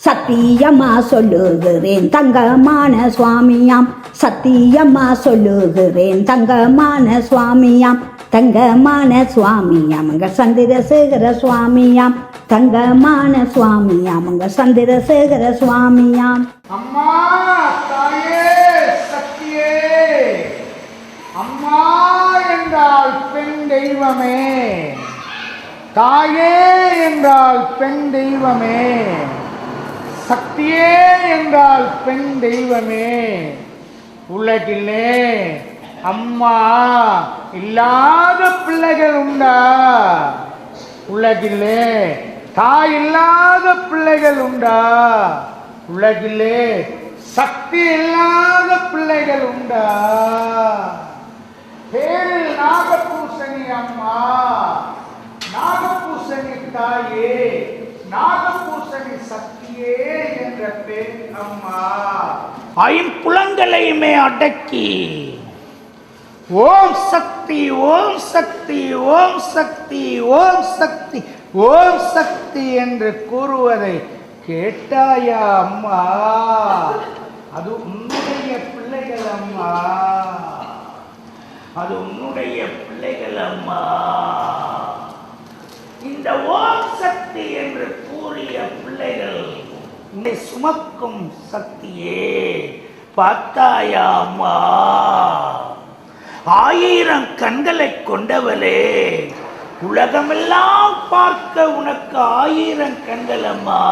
சத்தியமா சொல்லுகிறேன் தங்கமான சுவாமியாம், சத்தியமா சொல்லுகிறேன் தங்கமான சுவாமியாம், தங்கமான சுவாமியாம் அங்க சந்திரசேகர சுவாமியாம், தங்கமான சுவாமியாம் அங்க சந்திரசேகர சுவாமியாம். அம்மா தாயே சக்தியே, அம்மா என்றால் பெண் தெய்வமே, தாயே என்றால் பெண் தெய்வமே, சக்தியே என்றால் பெண் தெய்வமே. உலகிலே அம்மா இல்லாத பிள்ளைகள் உண்டா? உலகிலே தாய் இல்லாத பிள்ளைகள் உண்டா? உலகிலே சக்தி இல்லாத பிள்ளைகள் உண்டா? பேரில் நாகபூசணி அம்மா, நாகபூசணி தாயே, நாகபூசணி சக்தியே என்ற பேர் அம்மா. ஐம்புலங்களையுமே அடக்கி ஓம் சக்தி ஓம் சக்தி ஓம் சக்தி ஓம் சக்தி ஓம் சக்தி என்று கூறுவதை கேட்டாயா அம்மா? அது உன்னுடைய பிள்ளைகள் அம்மா, அது உன்னுடைய பிள்ளைகள் அம்மா. இந்த ஓம் சக்தி என்று கூறிய பிள்ளைகள் உன்னை சுமக்கும் சக்தியே பார்த்தாயா அம்மா? 1000 கண்களை கொண்டவளே, உலகமெல்லாம் பார்க்க உனக்கு 1000 கண்கள் அம்மா.